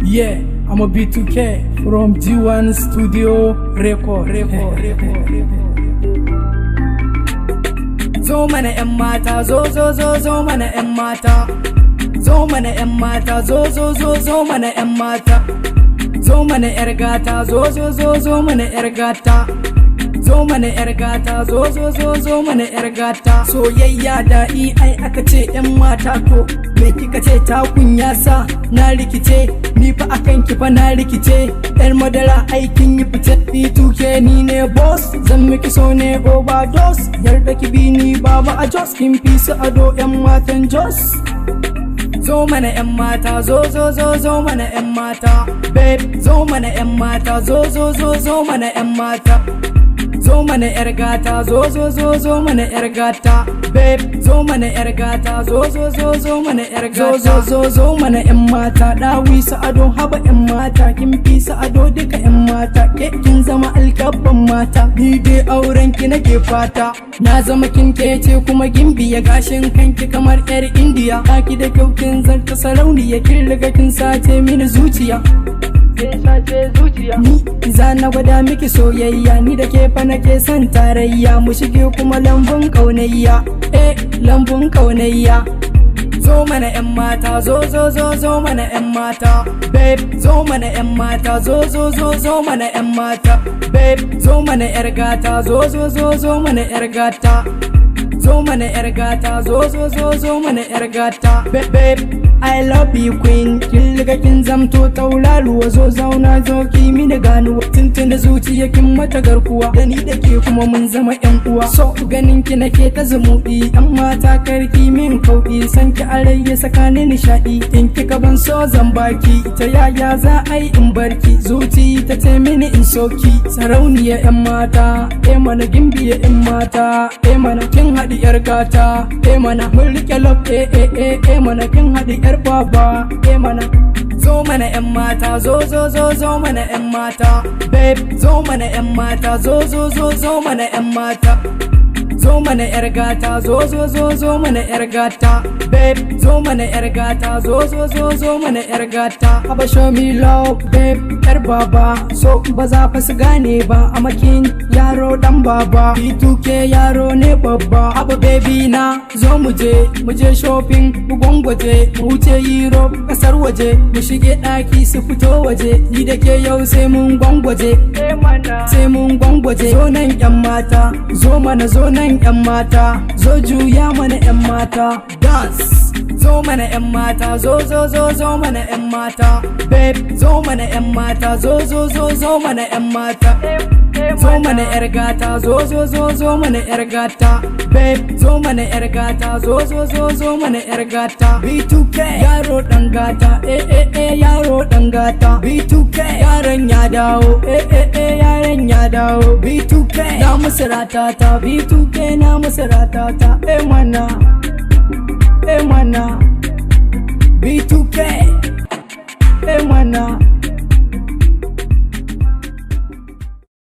Yeah, I'm a B2K from G1 Studio Record. Zo mana 'yan mata, zo mana 'yan mata. Zo mana 'yan mata, zo mana 'yan mata. Zo mana 'yar gata, zo mana 'yar gata. Zo mana 'yar gata, zo mana 'yar gata. Soyayya daɗi ai aka ce 'yan mata to me kika ce ta kunya sa na rikice ni fa akan ki fa na rikice. 'Yar madara aikin yi fice B2K ni ne boss, zan miki so ne overdose. Yarda ki bi ni baba a Jos, kin fi su ado 'yan matan Jos. Zo mana 'yan mata, zo mana 'yan mata. Babe, zo mana 'yan mata, zo mana 'yan mata. Zo mana 'yar gata, zo mana 'yar gata. Babe, zo mana 'yar gata, zo mana 'yar gata. Zo mana 'yan mata, dawi su ado haba 'yan mata. Kin fi su ado duka 'yan mata, ke kin zama alkabban mata. Ni dai auren ki nake fata, na zama kin kece kuma gimbiya. Gashin kanki kamar 'yar Indiya, taki da kyau kin zarta sarauniya. Kin riga kin sace mini zuciya. Ni za na gwada miki soyayya, ni da ke fa nake son tarayya. Mu shige kuma lambun kaunayya, lambun kaunayya. Zo mana 'yan mata, zo mana 'yan mata. Babe, zo mana 'yan mata, zo mana 'yan mata. Babe, zo mana 'yar gata, zo mana 'yar gata. Zo mana 'yar gata, zo mana 'yar gata. Babe, I love you queen, kin riga kin zamto tauraruwa. Zo zauna zo ki mini ganuwa, tuntun da zuciya kin mata garkuwa. Da ni da ke kuma mun zama 'yan uwa. So ganin ki nake ta zumuɗi, 'yan mata karki min kauɗi. San ki alayya sakani nishaɗi, in kika ban so zan baki. Ta yaya za a yi in barki, zuci ta ce mini in soki. Sarauniya 'yan mata, mana gimbiya 'yan mata. Mana kin haɗi 'yar gata, mana mun rike love, mana kin haɗi 'yar baba, mana. Zo mana 'yan mata, zo mana 'yan mata. Babe, zo mana 'yan mata, zo mana 'yan mata. Zo mana 'yar gata, zo mana 'yar gata. Babe, zo mana 'yar gata, zo mana 'yar gata. Haba show me love, babe, 'yar baba. So ba za fa su gane ba, a makin yaro dan baba. B2K yaro ne babba. Haba baby na, zo mu je shopping, mu gwangwaje. Mu wuce Europe, kasar waje. Mu shige ɗaki su fito waje. Ni da ke yau sai mun gwangwaje, sai mun gwangwaje. Zo nan 'yan mata, zo mana zo nan 'yan mata. Zo juya mana 'yan mata, dance. Zo mana 'yan mata, zo mana 'yan mata. Babe, zo mana 'yan mata, zo mana 'yan mata. Zo mana 'yar gata, zo mana 'yar gata. Babe, zo mana 'yar gata, zo mana 'yar gata. B2K yaro dan gata, yaro dan gata. B2K yaron ya dawo, yaron ya dawo. B2K na musu ratata, B2K na musu ratata, mana.